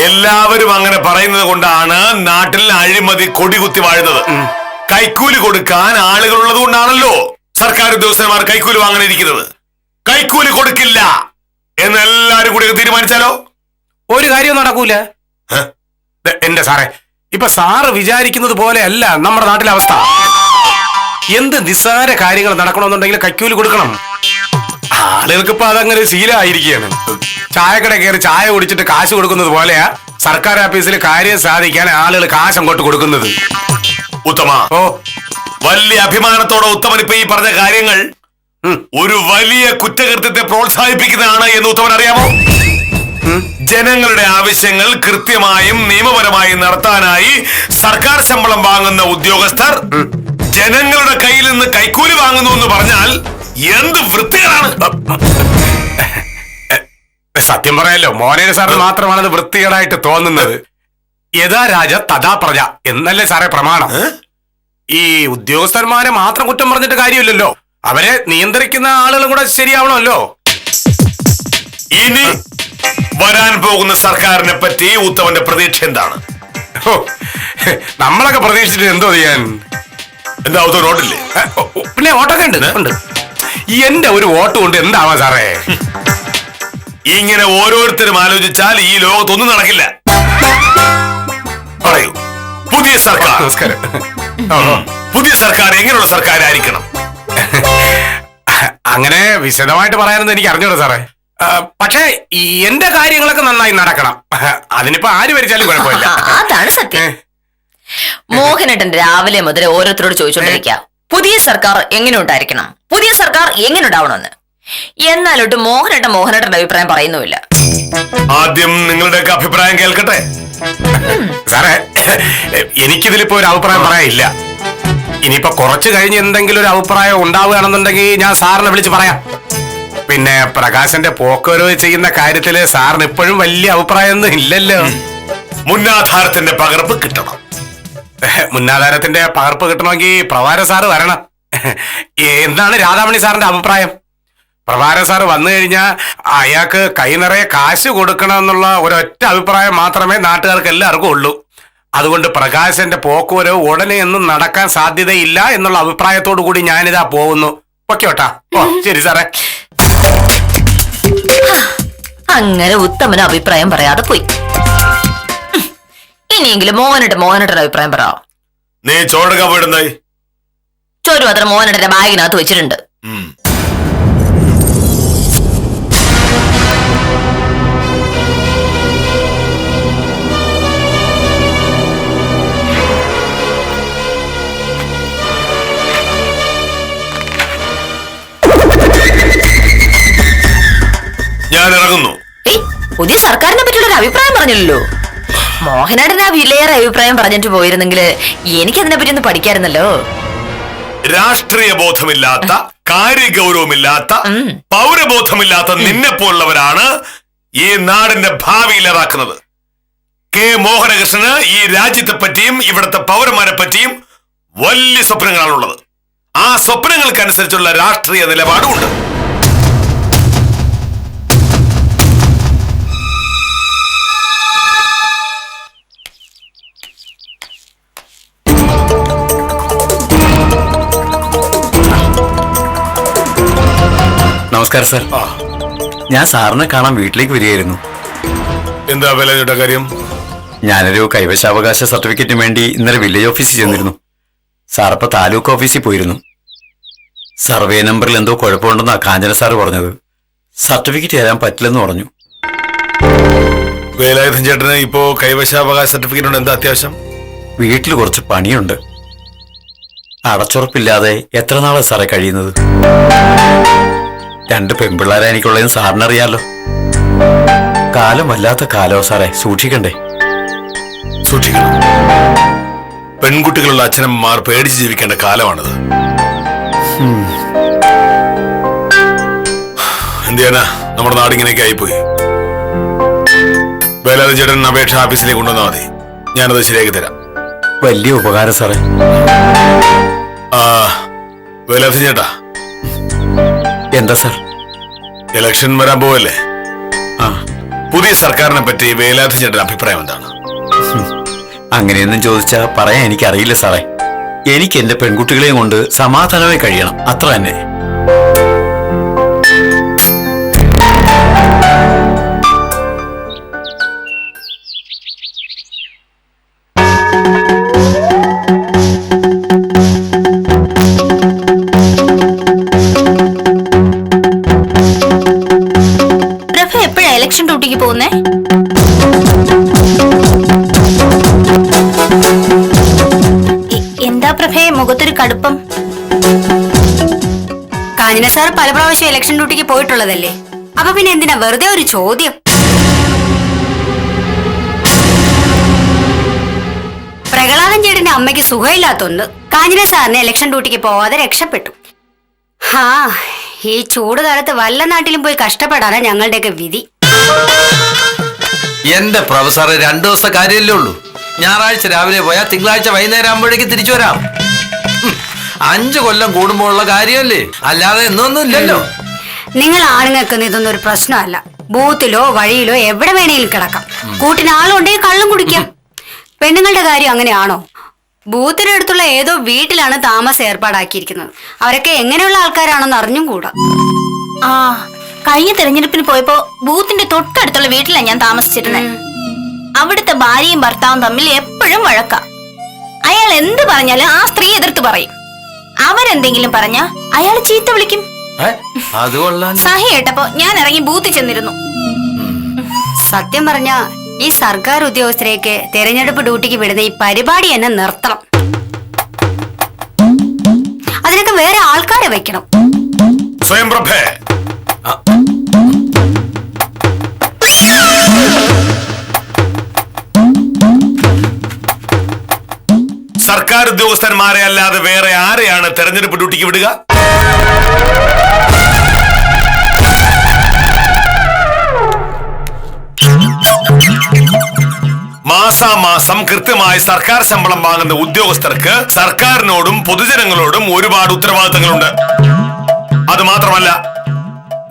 എല്ലാവരും അങ്ങനെ പറയുന്നത് കൊണ്ടാണ് നാട്ടിൽ അഴിമതി കൊടികുത്തി വാഴുന്നത്. കൈക്കൂലി കൊടുക്കാൻ ആളുകൾ ഉള്ളത് കൊണ്ടാണല്ലോ സർക്കാർ ഉദ്യോഗസ്ഥന്മാർ കൈക്കൂലി വാങ്ങാനിരിക്കുന്നത്. കൈക്കൂലി കൊടുക്കില്ല എന്ന് എല്ലാരും കൂടി തീരുമാനിച്ചാലോ ഒരു കാര്യവും നടക്കൂല. എന്റെ സാറേ, ഇപ്പൊ സാറ് വിചാരിക്കുന്നത് പോലെ അല്ല നമ്മുടെ നാട്ടിലെ അവസ്ഥ. എന്ത് നിസ്സാര കാര്യങ്ങൾ നടക്കണമെന്നുണ്ടെങ്കിൽ കൈക്കൂലി കൊടുക്കണം. ആളുകൾക്ക് ഇപ്പൊ അതങ്ങനെ ശീലമായിരിക്കുകയാണ്. ചായക്കട കയറി ചായ കുടിച്ചിട്ട് കാശ് കൊടുക്കുന്നത് പോലെയാ സർക്കാർ ഓഫീസിൽ കാര്യം സാധിക്കാൻ ആളുകൾ കാശ് അങ്ങോട്ട് കൊടുക്കുന്നത്. ഉത്തമ, ഓ, വലിയ അഭിമാനത്തോടെ ഉത്തമൻ ഇപ്പൊ ഈ പറഞ്ഞ കാര്യങ്ങൾ ഒരു വലിയ കുറ്റകൃത്യത്തെ പ്രോത്സാഹിപ്പിക്കുന്നതാണ് എന്ന് ഉത്തമൻ അറിയാമോ? ജനങ്ങളുടെ ആവശ്യങ്ങൾ കൃത്യമായും നിയമപരമായും നടത്താനായി സർക്കാർ ശമ്പളം വാങ്ങുന്ന ഉദ്യോഗസ്ഥർ ജനങ്ങളുടെ കയ്യിൽ നിന്ന് കൈക്കൂലി വാങ്ങുന്നു എന്ന് പറഞ്ഞാൽ എന്ത് വൃത്തികളാണ്. സത്യം പറയാലോ, മോനേന സാറിന് മാത്രമാണത് വൃത്തികേടായിട്ട് തോന്നുന്നത്. യഥാ രാജ തഥാ പ്രജ എന്നല്ലേ സാറേ പ്രമാണം. ഈ ഉദ്യോഗസ്ഥന്മാരെ മാത്രം കുറ്റം പറഞ്ഞിട്ട് കാര്യമില്ലല്ലോ, അവരെ നിയന്ത്രിക്കുന്ന ആളുകളും കൂടെ ശരിയാവണമല്ലോ. ഇനി വരാൻ പോകുന്ന സർക്കാരിനെ പറ്റി ഉത്തമന്റെ പ്രതീക്ഷ എന്താണ്? നമ്മളൊക്കെ പ്രതീക്ഷിച്ചിട്ട് എന്തോ ചെയ്യാൻ. എന്താ ഉത്തമൻ വോട്ടില്ലേ? പിന്നെ വോട്ടൊക്കെ ഉണ്ട്. എന്റെ ഒരു വോട്ട് കൊണ്ട് എന്താവാ സാറേ? ഇങ്ങനെ ഓരോരുത്തരും ആലോചിച്ചാൽ ഈ ലോകത്തൊന്നും നടക്കില്ല. പറയൂ, പുതിയ സർക്കാർ നമസ്കാരം. പുതിയ സർക്കാർ എങ്ങനെയുള്ള സർക്കാരായിരിക്കണം? അങ്ങനെ വിശദമായിട്ട് പറയാനൊന്നും എനിക്ക് അറിഞ്ഞൂടാ സാറേ. പക്ഷേ എന്റെ കാര്യങ്ങളൊക്കെ നന്നായി നടക്കണം. അതിനിപ്പോ ആര് ഭരിച്ചാലും കുഴപ്പമില്ല. അതാണ് സത്യം. മോഹനേട്ടൻ രാവിലെ മുതൽ ഓരോരുത്തരോട് ചോദിച്ചോണ്ടിരിക്കുക, പുതിയ സർക്കാർ എങ്ങനെ ഉണ്ടായിരിക്കണം, പുതിയ സർക്കാർ എങ്ങനെ ഉണ്ടാവണമെന്ന്. എന്നാലോട്ട് മോഹനേട്ടന്റെ അഭിപ്രായം പറയുന്നുമില്ല. ആദ്യം നിങ്ങളുടെയൊക്കെ അഭിപ്രായം കേൾക്കട്ടെ. സാറേ, എനിക്കിതിലിപ്പോ ഒരു അഭിപ്രായം പറയാനില്ല. ഇനിയിപ്പോ കുറച്ച് കഴിഞ്ഞ് എന്തെങ്കിലും ഒരു അഭിപ്രായം ഉണ്ടാവുകയാണെന്നുണ്ടെങ്കിൽ ഞാൻ സാറിനെ വിളിച്ച് പറയാം. പിന്നെ പ്രകാശന്റെ പോക്കുവരവ് ചെയ്യുന്ന കാര്യത്തില് സാറിന് ഇപ്പോഴും വലിയ അഭിപ്രായം ഒന്നും ഇല്ലല്ലോ. മുന്നാധാരത്തിന്റെ പകർപ്പ് കിട്ടണം. മുന്നാധാരത്തിന്റെ പകർപ്പ് കിട്ടണമെങ്കിൽ പ്രഭാര സാറ് വരണം. എന്താണ് രാധാമണി സാറിന്റെ അഭിപ്രായം? പ്രഭാര സാറ് വന്നു കഴിഞ്ഞാൽ അയാൾക്ക് കൈ നിറയെ കാശ് കൊടുക്കണം എന്നുള്ള ഒരൊറ്റ അഭിപ്രായം മാത്രമേ നാട്ടുകാർക്ക് എല്ലാവർക്കും ഉള്ളൂ. അതുകൊണ്ട് പ്രകാശന്റെ പോക്കുവരവ് ഉടനെ ഒന്നും നടക്കാൻ സാധ്യതയില്ല എന്നുള്ള അഭിപ്രായത്തോടു കൂടി ഞാനിതാ പോകുന്നു. ഓക്കേട്ടാ. ഓ ശരി സാറേ. അങ്ങനെ ഉത്തമന് അഭിപ്രായം പറയാതെ പോയി. ഇനിയെങ്കിലും മോഹനേട്ടൻ അഭിപ്രായം പറയാം. നീ ചോടക വീടുന്നായി ചോറ് മാത്രം മോഹനേട്ടന്റെ ബാഗിനകത്ത് വെച്ചിട്ടുണ്ട്. ഞാൻ ഇറങ്ങുന്നു. പുതിയ സർക്കാരിനെ പറ്റിയുള്ള ഒരു അഭിപ്രായം പറഞ്ഞില്ലല്ലോ. മോഹനേട്ടൻ ആ വിലയേറെ അഭിപ്രായം പറഞ്ഞിട്ട് പോയിരുന്നെങ്കിൽ എനിക്കതിനെ പറ്റി ഒന്ന് പഠിക്കായിരുന്നല്ലോ. രാഷ്ട്രീയ ബോധമില്ലാത്ത, കാര്യഗൗരവമില്ലാത്ത, പൗരബോധമില്ലാത്ത നിന്നെ പോലുള്ളവരാണ് ഈ നാടിന്റെ ഭാവി ഇല്ലാതാക്കുന്നത്. കെ മോഹനകൃഷ്ണന് ഈ രാജ്യത്തെ പറ്റിയും ഇവിടുത്തെ പൗരന്മാരെ പറ്റിയും വലിയ സ്വപ്നങ്ങളാണുള്ളത്. ആ സ്വപ്നങ്ങൾക്കനുസരിച്ചുള്ള രാഷ്ട്രീയ നിലപാടുമുണ്ട്. നമസ്കാരം സാർ. ഞാൻ സാറിനെ കാണാൻ വീട്ടിലേക്ക് വരികയായിരുന്നു. എന്താ വിലയുടെ കാര്യം? ഞാനൊരു കൈവശാവകാശ സർട്ടിഫിക്കറ്റിന് വേണ്ടി ഇന്നലെ വില്ലേജ് ഓഫീസിൽ ചെന്നിരുന്നു. സാറിപ്പോ താലൂക്ക് ഓഫീസിൽ പോയിരുന്നു. സർവേ നമ്പറിൽ എന്തോ കുഴപ്പമുണ്ടെന്നാ കാഞ്ചന സാറ് പറഞ്ഞത്. സർട്ടിഫിക്കറ്റ് തരാൻ പറ്റില്ലെന്ന് പറഞ്ഞു. വേലായുധൻ ചേട്ടന് ഇപ്പോ കൈവശാവകാശ സർട്ടിഫിക്കറ്റ് എന്താ അത്യാവശ്യം? വീട്ടിൽ കുറച്ച് പണിയുണ്ട്. അടച്ചുറപ്പില്ലാതെ എത്ര നാളെ സാറേ കഴിയുന്നത്? 2 പെൺപിള്ളേരെ എനിക്കുള്ളതെന്ന് സാറിനറിയാലോ. കാലം വല്ലാത്ത കാലോ സാറേ, സൂക്ഷിക്കണ്ടേ? സൂക്ഷിക്കണം. പെൺകുട്ടികളുള്ള അച്ഛനമ്മമാർ പേടിച്ച് ജീവിക്കേണ്ട കാലമാണിത്. എന്ത് ചെയ്യാനാ, നമ്മുടെ നാടിങ്ങനെയൊക്കെ ആയിപ്പോയി. വേലായുധൻ ചേട്ടൻ അപേക്ഷ ഓഫീസിലേക്ക് കൊണ്ടുവന്നാൽ മതി, ഞാനത് ശരിയാക്കി തരാം. വലിയ ഉപകാരം സാറേ. വേലായുധൻ ചേട്ടാ, എന്താ സാർ? ഇലക്ഷൻ വരാൻ പോവല്ലേ? ആ, പുതിയ സർക്കാരിനെ പറ്റി വേലായുധൻ ചേട്ടന്റെ അഭിപ്രായം എന്താണ്? അങ്ങനെയൊന്നും ചോദിച്ചാ പറയാൻ എനിക്കറിയില്ല സാറേ. എനിക്ക് എന്റെ പെൺകുട്ടികളെയും കൊണ്ട് സമാധാനമായി കഴിയണം, അത്ര തന്നെ. പ്രഭ എപ്പോഴാ ഇലക്ഷൻ ഡ്യൂട്ടിക്ക് പോകുന്നേ? എന്താ പ്രഭയെ മുഖത്തൊരു കടുപ്പം? കാഞ്ഞന സാർ പല പ്രാവശ്യം ഇലക്ഷൻ ഡ്യൂട്ടിക്ക് പോയിട്ടുള്ളതല്ലേ, അപ്പൊ പിന്നെ എന്തിനാ വെറുതെ ഒരു ചോദ്യം? പ്രഹ്ലാദൻ ചേട്ടന്റെ അമ്മയ്ക്ക് സുഖമില്ലാത്തൊന്ന് കാഞ്ഞന സാറിന് ഇലക്ഷൻ ഡ്യൂട്ടിക്ക് പോവാതെ രക്ഷപ്പെട്ടു. ഹാ, ഈ ചൂട് കാലത്ത് വല്ല നാട്ടിലും പോയി കഷ്ടപ്പെടാനാ ഞങ്ങളുടെയൊക്കെ വിധി. എന്റെ പ്രൊഫസറെ 2 ദിവസത്തെ കാര്യമല്ലേ ഉള്ളൂ. ഞായറാഴ്ച രാവിലെ പോയാൽ തിങ്കളാഴ്ച വൈകുന്നേരം ആകുമ്പോഴേക്ക് തിരിച്ചു വരാം. 5 കൊല്ലം കൂടുമ്പോഴുള്ള കാര്യമല്ലേ, അല്ലാതെ എന്നൊന്നും ഇല്ലല്ലോ. നിങ്ങൾ ആണുങ്ങൾക്കൊന്നും ഇതൊന്നും ഒരു പ്രശ്നമല്ല. ബൂത്തിലോ വഴിയിലോ എവിടെ വേണേലും കിടക്കാം, കൂട്ടിന് ആളുണ്ടെങ്കിൽ കള്ളും കുടിക്കാം. പെണ്ണുങ്ങളുടെ കാര്യം അങ്ങനെയാണോ? ബൂത്തിനടുത്തുള്ള ഏതോ വീട്ടിലാണ് താമസം ഏർപ്പാടാക്കിയിരിക്കുന്നത്. അവരൊക്കെ എങ്ങനെയുള്ള ആൾക്കാരാണെന്ന് അറിഞ്ഞും കൂടാ. ആ, കഴിഞ്ഞ തെരഞ്ഞെടുപ്പിന് പോയപ്പോ ബൂത്തിന്റെ തൊട്ടടുത്തുള്ള വീട്ടിലാണ് ഞാൻ താമസിച്ചിരുന്നത്. അവിടുത്തെ ഭാര്യയും ഭർത്താവും തമ്മിൽ എപ്പോഴും വഴക്ക. അയാൾ എന്ത് പറഞ്ഞാലും ആ സ്ത്രീ എതിർത്ത് പറയും. അവരെന്തെങ്കിലും പറഞ്ഞ അയാൾ ചീത്ത വിളിക്കും. അത് കൊള്ളാൻ. സഹി കേട്ടപ്പോ ഞാൻ ഇറങ്ങി ബൂത്തിൽ ചെന്നിരുന്നു. സത്യം പറഞ്ഞ ഈ സർക്കാർ ഉദ്യോഗസ്ഥരെയൊക്കെ തെരഞ്ഞെടുപ്പ് ഡ്യൂട്ടിക്ക് വിടുന്ന ഈ പരിപാടി എന്നെ നിർത്തണം. അതിനൊക്കെ വേറെ ആൾക്കാരെ വെക്കണം. സ്വയം പ്രഭേ, സർക്കാർ ഉദ്യോഗസ്ഥന്മാരെ അല്ലാതെ വേറെ ആരെയാണ് തെരഞ്ഞെടുപ്പ് ഡ്യൂട്ടിക്ക് വിടുക? മാസാമാസം കൃത്യമായി സർക്കാർ ശമ്പളം വാങ്ങുന്ന ഉദ്യോഗസ്ഥർക്ക് സർക്കാരിനോടും പൊതുജനങ്ങളോടും ഒരുപാട് ഉത്തരവാദിത്തങ്ങളുണ്ട്. അത് മാത്രമല്ല,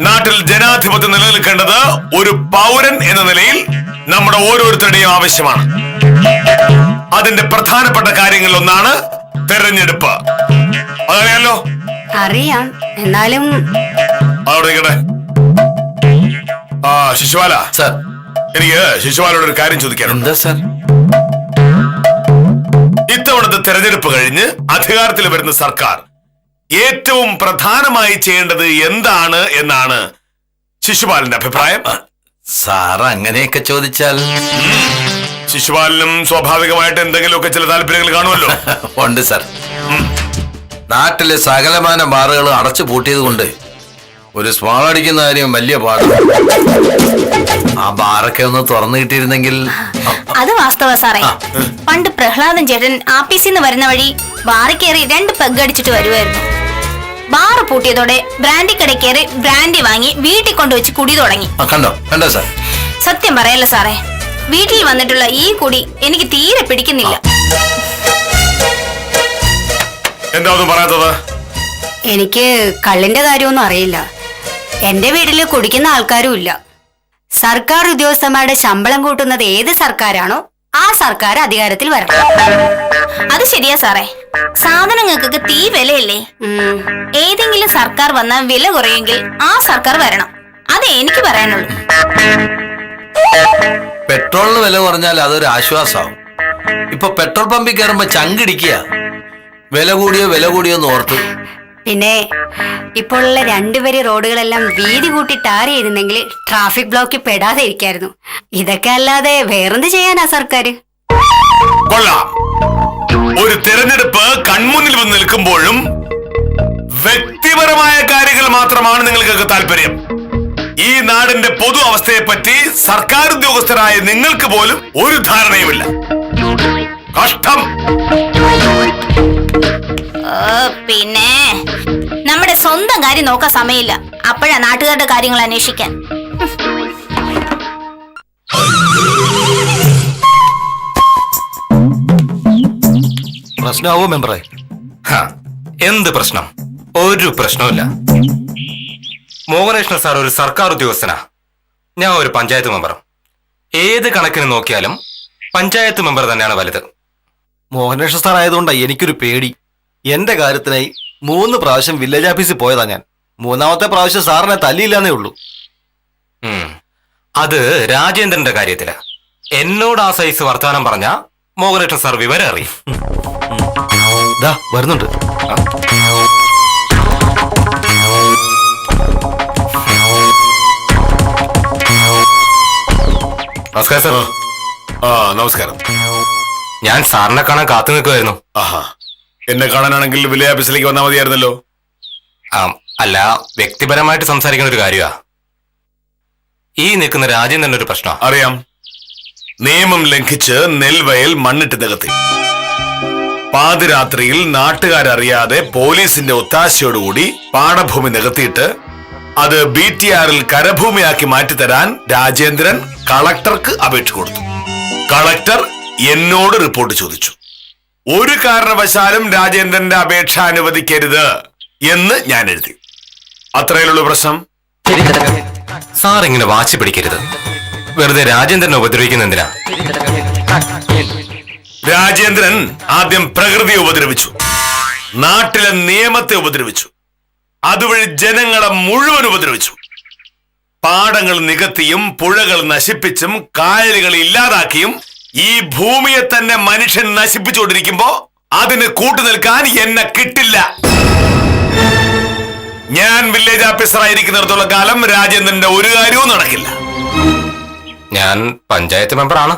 നാട്ടിൽ ജനാധിപത്യം നിലനിൽക്കേണ്ടത് ഒരു പൗരൻ എന്ന നിലയിൽ നമ്മുടെ ഓരോരുത്തരുടെയും ആവശ്യമാണ്. അതിന്റെ പ്രധാനപ്പെട്ട കാര്യങ്ങളിൽ ഒന്നാണ് തെരഞ്ഞെടുപ്പ്. അതറിയാലോ? അറിയാം, എന്നാലും അവിടെ നിൽക്കട്ടെ. ശിശുപാല സാർ, എനിക്ക് ശിശുപാലയോട് ഒരു കാര്യം ചോദിക്കാനുണ്ട്. എന്താ സാർ? ഇത്തവണത്തെ തെരഞ്ഞെടുപ്പ് കഴിഞ്ഞ് അധികാരത്തിൽ വരുന്ന സർക്കാർ ഏറ്റവും പ്രധാനമായി ചെയ്യേണ്ടത് എന്താണ് എന്നാണ് ശിശുപാലന്റെ അഭിപ്രായം? സാർ അങ്ങനെയൊക്കെ ചോദിച്ചാൽ ശിശുപാലനും സ്വാഭാവികമായിട്ട് എന്തെങ്കിലുമൊക്കെ ചില താല്പര്യങ്ങൾ കാണുമല്ലോ. ഉണ്ട് സാർ. നാട്ടിലെ സകലമാന ബാറുകൾ അടച്ചു പൂട്ടിയത് കൊണ്ട് ഒരു സ്മോൾ അടിക്കുന്ന കാര്യം വലിയ പാടാണ്. ആ ബാറൊക്കെ ഒന്ന് തുറന്നു കിട്ടിയിരുന്നെങ്കിൽ. അത് വാസ്തവ സാറേ. പണ്ട് പ്രഹ്ലാദൻ ചേട്ടൻ ആപ്പീസിന്ന് വരുന്ന വഴി ബാറിൽ കയറി 2 പെഗ് അടിച്ചിട്ട് വരുമായിരുന്നു. ബാറ് പൂട്ടിയതോടെ ബ്രാൻഡി കടയിൽ കയറി ബ്രാൻഡി വാങ്ങി വീട്ടിൽ കൊണ്ടുവച്ച് കുടി തുടങ്ങി. കണ്ടോ സാർ? സത്യം പറയല്ല സാറേ, വീട്ടിൽ വന്നിട്ടുള്ള ഈ കുടി എനിക്ക് തീരെ പിടിക്കുന്നില്ല. എന്താ ഒന്നും പറയാത്തത്? എനിക്ക് കള്ളിന്റെ കാര്യമൊന്നും അറിയില്ല. എന്റെ വീട്ടില് കുടിക്കുന്ന ആൾക്കാരും ഇല്ല. സർക്കാർ ഉദ്യോഗസ്ഥന്മാരുടെ ശമ്പളം കൂട്ടുന്നത് ഏത് സർക്കാരാണോ ആ സർക്കാർ അധികാരത്തിൽ വരണം. അത് ശരിയാ സാറേ. സാധനങ്ങൾക്കൊക്കെ തീ വിലയല്ലേ. ഏതെങ്കിലും സർക്കാർ വന്നാൽ വില കുറയെങ്കിൽ ആ സർക്കാർ വരണം. അതേ എനിക്ക് പറയാനുള്ളൂ. പെട്രോളിന് വില കുറഞ്ഞാൽ അതൊരു ആശ്വാസമാവും. ഇപ്പൊ പെട്രോൾ പമ്പിൽ കയറുമ്പോ ചങ്കിടിക്കുക. വില കൂടിയോ ഓർത്തു. പിന്നെ ഇപ്പോഴുള്ള 2 വരി റോഡുകളെല്ലാം വീതി കൂട്ടി ടാർ ചെയ്തിരുന്നെങ്കിൽ ട്രാഫിക് ബ്ലോക്കിൽ പെടാതെ ഇരിക്കായിരുന്നു. ഇതൊക്കെ അല്ലാതെ വേറെന്ത് ചെയ്യാനാ സർക്കാർ? കൊള്ളാം. ഒരു തെരഞ്ഞെടുപ്പ് കൺമുന്നിൽ വന്ന് നിൽക്കുമ്പോഴും വ്യക്തിപരമായ കാര്യങ്ങൾ മാത്രമാണ് നിങ്ങൾക്കൊക്കെ താല്പര്യം. ഈ നാടിന്റെ പൊതു അവസ്ഥയെ പറ്റി സർക്കാർ ഉദ്യോഗസ്ഥരായ നിങ്ങൾക്ക് പോലും ഒരു ധാരണയുമില്ല. കഷ്ടം. പിന്നെ നമ്മുടെ സ്വന്തം കാര്യം നോക്കാൻ സമയമില്ല. അപ്പോഴാ നാട്ടുകാരുടെ കാര്യങ്ങൾ അന്വേഷിക്കാൻ. പ്രശ്നമാവോ മെമ്പറെ? ഹ, എന്ത് പ്രശ്നം? ഒരു പ്രശ്നവുമില്ല. മോഹനകൃഷ്ണൻ സാർ ഒരു സർക്കാർ ഉദ്യോഗസ്ഥനാ, ഞാൻ ഒരു പഞ്ചായത്ത് മെമ്പറും. ഏത് കണക്കിന് നോക്കിയാലും പഞ്ചായത്ത് മെമ്പർ തന്നെയാണ് വലുത്. മോഹനേഷ സാർ ആയതുകൊണ്ടാ എനിക്കൊരു പേടി. എന്റെ കാര്യത്തിനായി 3 പ്രാവശ്യം വില്ലേജ് ഓഫീസിൽ പോയതാ ഞാൻ. 3ാമത്തെ പ്രാവശ്യം സാറിനെ തല്ലിയില്ലാന്നേ ഉള്ളൂ. അത് രാജേന്ദ്രന്റെ കാര്യത്തില്. എന്നോട് ആ സൈസ് വർത്തമാനം പറഞ്ഞ മോഹനകൃഷ്ണൻ സാർ വിവരം അറിയും. ദാ വരുന്നുണ്ട്. നമസ്കാരം സാർ. നമസ്കാരം. ഞാൻ സാറിനെ കാണാൻ കാത്തു നിൽക്കുമായിരുന്നു. ആഹാ, എന്നെ കാണാനാണെങ്കിൽ വില്ലേജ് ഓഫീസിലേക്ക് വന്നാൽ മതിയായിരുന്നല്ലോ. അല്ല, വ്യക്തിപരമായിട്ട് സംസാരിക്കുന്ന ഒരു കാര്യമാ. ഈ നിൽക്കുന്ന രാജേന്ദ്രന്റെ ഒരു പ്രശ്നം അറിയാം. നിയമം ലംഘിച്ച് നെൽവയൽ മണ്ണിട്ട് നികത്തി. പാതിരാത്രിയിൽ നാട്ടുകാരറിയാതെ പോലീസിന്റെ ഒത്താശയോടുകൂടി പാടഭൂമി നികത്തിയിട്ട് അത് BTRൽ കരഭൂമിയാക്കി മാറ്റിത്തരാൻ രാജേന്ദ്രൻ കളക്ടർക്ക് അപേക്ഷ കൊടുത്തു. കളക്ടർ എന്നോട് റിപ്പോർട്ട് ചോദിച്ചു. ഒരു കാരണവശാലും രാജേന്ദ്രന്റെ അപേക്ഷ അനുവദിക്കരുത് എന്ന് ഞാൻ എഴുതി. അത്രയിലുള്ള പ്രശ്നം. സാർ ഇങ്ങനെ വാശി പിടിക്കരുത്. വെറുതെ രാജേന്ദ്രനെ ഉപദ്രവിക്കുന്ന എന്തിനാ? രാജേന്ദ്രൻ ആദ്യം പ്രകൃതിയെ ഉപദ്രവിച്ചു, നാട്ടിലെ നിയമത്തെ ഉപദ്രവിച്ചു, അതുവഴി ജനങ്ങളെ മുഴുവൻ ഉപദ്രവിച്ചു. പാടങ്ങൾ നികത്തിയും പുഴകൾ നശിപ്പിച്ചും കായലുകൾ ഇല്ലാതാക്കിയും ഈ ഭൂമിയെ തന്നെ മനുഷ്യൻ നശിപ്പിച്ചുകൊണ്ടിരിക്കുമ്പോ അതിന് കൂട്ടുനിൽക്കാൻ എന്നെ കിട്ടില്ല. ഞാൻ വില്ലേജ് ഓഫീസറായിരിക്കുന്നിടത്തോളം കാലം രാജേന്ദ്രന്റെ ഒരു കാര്യവും നടക്കില്ല. ഞാൻ പഞ്ചായത്ത് മെമ്പറാണ്.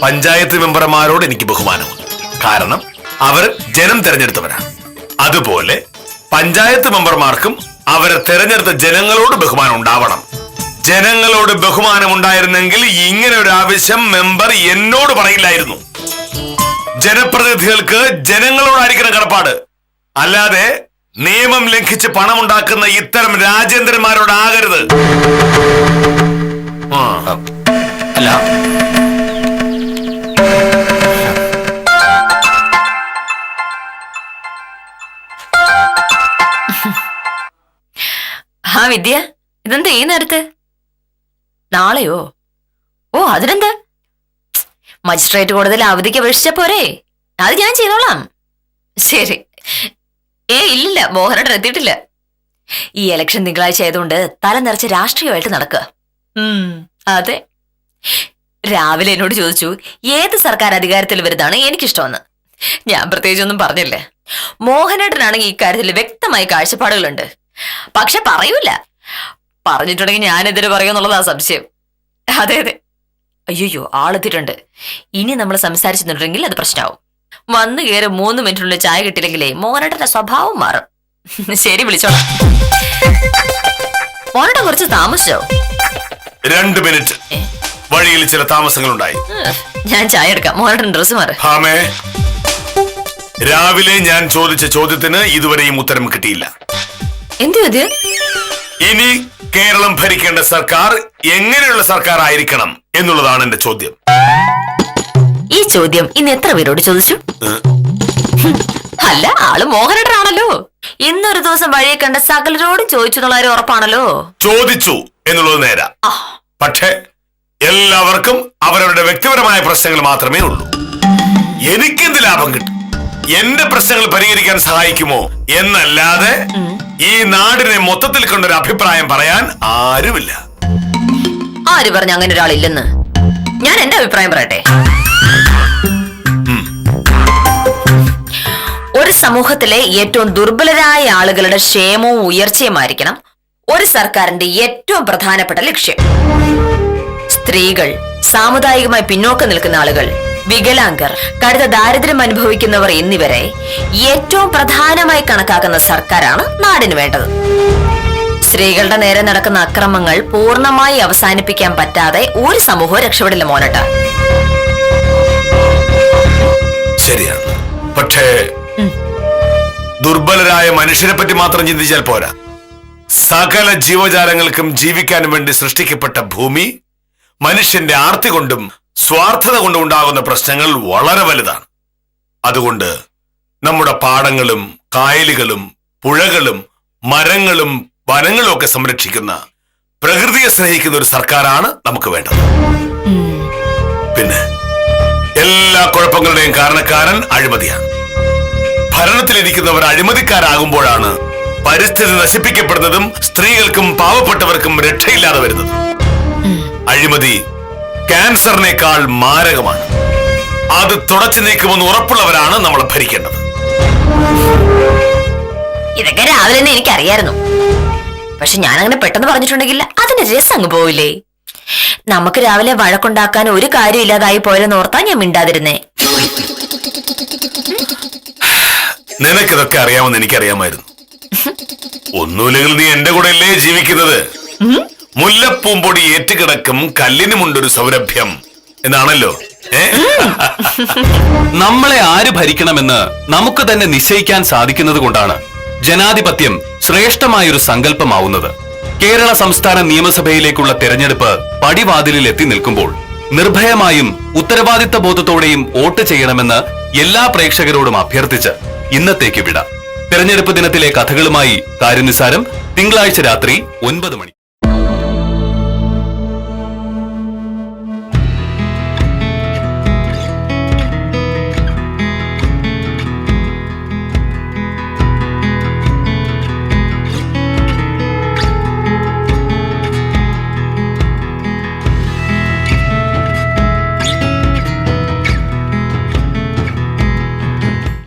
പഞ്ചായത്ത് മെമ്പർമാരോട് എനിക്ക് ബഹുമാനമുണ്ട്. കാരണം അവർ ജനം തെരഞ്ഞെടുത്തവരാണ്. അതുപോലെ പഞ്ചായത്ത് മെമ്പർമാർക്കും അവരെ തെരഞ്ഞെടുത്ത ജനങ്ങളോട് ബഹുമാനം ഉണ്ടാവണം. ജനങ്ങളോട് ബഹുമാനം ഉണ്ടായിരുന്നെങ്കിൽ ഇങ്ങനെ ഒരു ആവശ്യം മെമ്പർ എന്നോട് പറയില്ലായിരുന്നു. ജനപ്രതിനിധികൾക്ക് ജനങ്ങളോടായിരിക്കണം കടപ്പാട്, അല്ലാതെ നിയമം ലംഘിച്ച് പണമുണ്ടാക്കുന്ന ഇത്തരം രാജേന്ദ്രന്മാരോടാകരുത്. അല്ല, ആ വിദ്യ, ഇതെന്താ ഈ നേരത്ത്? നാളെയോ? ഓ, അതിനെന്താ? മജിസ്ട്രേറ്റ് കോടതിയിൽ അവധിക്ക് അപേക്ഷിച്ച പോരെ? അത് ഞാൻ ചെയ്തോളാം. ശരി. ഇല്ലില്ല, മോഹനേട്ടൻ എത്തിയിട്ടില്ല. ഈ ഇലക്ഷൻ തിങ്കളാഴ്ച ആയതുകൊണ്ട് തല നിറച്ച് രാഷ്ട്രീയമായിട്ട് നടക്കുക. അതെ. രാവിലെ എന്നോട് ചോദിച്ചു ഏത് സർക്കാർ അധികാരത്തിൽ വരുന്നതാണ് എനിക്കിഷ്ടമെന്ന്. ഞാൻ പ്രത്യേകിച്ചൊന്നും പറഞ്ഞില്ലേ. മോഹനേട്ടനാണെങ്കിൽ ഇക്കാര്യത്തിൽ വ്യക്തമായ കാഴ്ചപ്പാടുകളുണ്ട്. പക്ഷെ പറയൂല. പറഞ്ഞിട്ടുണ്ടെങ്കിൽ ഞാനെതിരെ പറയുമെന്നുള്ളതാ സംശയം. അതെ അതെ. അയ്യോ, ആളെത്തിയിട്ടുണ്ട്. ഇനി നമ്മൾ സംസാരിച്ചിട്ടുണ്ടെങ്കിൽ അത് പ്രശ്നമാവും. വന്നു കയറി 3 മിനിറ്റിനുള്ളിൽ ചായ കിട്ടില്ലെങ്കിലേ മോഹനേട്ടന്റെ സ്വഭാവം മാറും. ശരി, വിളിച്ചോളാം. മോഹനേട്ടൻ കുറച്ച് താമസിച്ചോ? 2 മിനിറ്റ്. വഴിയിൽ ചില താമസങ്ങളുണ്ടായി. ഞാൻ ചായ എടുക്കാം. മോഹനേട്ടൻ ഡ്രസ് മാറ്. ഹാമേ, രാവിലെ ഞാൻ ചോദിച്ച ചോദ്യത്തിന് ഇതുവരെയും ഉത്തരം കിട്ടിയില്ല. എന്തു ഇത്? ഇനി കേരളം ഭരിക്കേണ്ട സർക്കാർ എങ്ങനെയുള്ള സർക്കാർ ആയിരിക്കണം എന്നുള്ളതാണ് എന്റെ ചോദ്യം. ഈ ചോദ്യം ഇന്ന് എത്ര പേരോട് ചോദിച്ചു? അല്ല, ആള് മോഹനേട്ടനാണല്ലോ. ഇന്നൊരു ദിവസം വഴിയെ കണ്ട സകലരോടും ചോദിച്ചു എന്നുള്ള കാര്യം ഉറപ്പാണല്ലോ. ചോദിച്ചു എന്നുള്ളത് നേരാ. പക്ഷേ എല്ലാവർക്കും അവരവരുടെ വ്യക്തിപരമായ പ്രശ്നങ്ങൾ മാത്രമേ ഉള്ളൂ. എനിക്കെന്ത് ലാഭം കിട്ടും? എന്റെ പ്രശ്നങ്ങൾ പരിഹരിക്കാൻ സഹായിക്കുമോ എന്നല്ലാതെ ഈ നാടിനെ മൊത്തത്തിൽ കൊണ്ടൊരു അഭിപ്രായം പറയാൻ ആരുമില്ല. ആര് പറഞ്ഞ അങ്ങനെ ഒരാളില്ലെന്ന്? ഞാൻ എന്റെ അഭിപ്രായം പറയട്ടെ. ഒരു സമൂഹത്തിലെ ഏറ്റവും ദുർബലരായ ആളുകളുടെ ക്ഷേമവും ഉയർച്ചയുമായിരിക്കണം ഒരു സർക്കാരിന്റെ ഏറ്റവും പ്രധാനപ്പെട്ട ലക്ഷ്യം. സ്ത്രീകൾ, സാമുദായികമായി പിന്നോക്കം നിൽക്കുന്ന ആളുകൾ, വികലാംഗർ, കടുത്ത ദാരിദ്ര്യം അനുഭവിക്കുന്നവർ എന്നിവരെ ഏറ്റവും പ്രധാനമായി കണക്കാക്കുന്ന സർക്കാരാണ് നാടിന് വേണ്ടത്. സ്ത്രീകളുടെ നേരെ നടക്കുന്ന അക്രമങ്ങൾ പൂർണ്ണമായി അവസാനിപ്പിക്കാൻ പറ്റാതെ ഒരു സമൂഹവും രക്ഷപ്പെടില്ല മോനട്ട. ശരിയാണ്. പക്ഷേ ദുർബലരായ മനുഷ്യരെ പറ്റി മാത്രം ചിന്തിച്ചാൽ പോരാ. സകല ജീവജാലങ്ങൾക്കും ജീവിക്കാൻ വേണ്ടി സൃഷ്ടിക്കപ്പെട്ട ഭൂമി മനുഷ്യന്റെ ആർത്തി കൊണ്ടും സ്വാർത്ഥത കൊണ്ടുണ്ടാകുന്ന പ്രശ്നങ്ങൾ വളരെ വലുതാണ്. അതുകൊണ്ട് നമ്മുടെ പാടങ്ങളും കായലുകളും പുഴകളും മരങ്ങളും വനങ്ങളും ഒക്കെ സംരക്ഷിക്കുന്ന, പ്രകൃതിയെ സ്നേഹിക്കുന്ന ഒരു സർക്കാരാണ് നമുക്ക് വേണ്ടത്. പിന്നെ എല്ലാ കുഴപ്പങ്ങളുടെയും കാരണക്കാരൻ അഴിമതിയാണ്. ഭരണത്തിലിരിക്കുന്നവർ അഴിമതിക്കാരാകുമ്പോഴാണ് പരിസ്ഥിതി നശിപ്പിക്കപ്പെടുന്നതും സ്ത്രീകൾക്കും പാവപ്പെട്ടവർക്കും രക്ഷയില്ലാതെ വരുന്നതും. അഴിമതി ക്യാൻസറിനേക്കാൾ മാരകമാണ്. അത് തുടച്ചു നീക്കുമെന്ന് ഉറപ്പുള്ളവരാണ് നമ്മളെ ഭരിക്കേണ്ടത്. ഇതൊക്കെ രാവിലെ തന്നെ എനിക്കറിയായിരുന്നു. പക്ഷെ ഞാൻ അങ്ങനെ പെട്ടെന്ന് പറഞ്ഞിട്ടുണ്ടെങ്കിൽ അതിന്റെ രസം അങ്ങ് പോവില്ലേ? നമുക്ക് രാവിലെ വഴക്കുണ്ടാക്കാൻ ഒരു കാര്യം ഇല്ലാതായി പോയാലെന്ന് ഓർത്താ ഞാൻ മിണ്ടാതിരുന്നേ. നിനക്കിതൊക്കെ അറിയാമെന്ന് എനിക്കറിയാമായിരുന്നു. ഒന്നുമില്ലെങ്കിൽ നീ എന്റെ കൂടെ അല്ലേ ജീവിക്കുന്നത്? മുല്ലപ്പൂമ്പൊടി ഏറ്റുകിടക്കും കല്ലിനുമുണ്ടൊരു സൗരഭ്യം എന്നാണല്ലോ. നമ്മളെ ആര് ഭരിക്കണമെന്ന് നമുക്ക് തന്നെ നിശ്ചയിക്കാൻ സാധിക്കുന്നത് കൊണ്ടാണ് ജനാധിപത്യം ശ്രേഷ്ഠമായൊരു സങ്കല്പമാവുന്നത്. കേരള സംസ്ഥാന നിയമസഭയിലേക്കുള്ള തെരഞ്ഞെടുപ്പ് പടിവാതിലിൽ എത്തി നിൽക്കുമ്പോൾ നിർഭയമായും ഉത്തരവാദിത്ത ബോധത്തോടെയും വോട്ട് ചെയ്യണമെന്ന് എല്ലാ പ്രേക്ഷകരോടും അഭ്യർത്ഥിച്ച് ഇന്നത്തേക്ക് വിട. തെരഞ്ഞെടുപ്പ് ദിനത്തിലെ കഥകളുമായി കാര്യനിസാരം തിങ്കളാഴ്ച രാത്രി 9 മണി.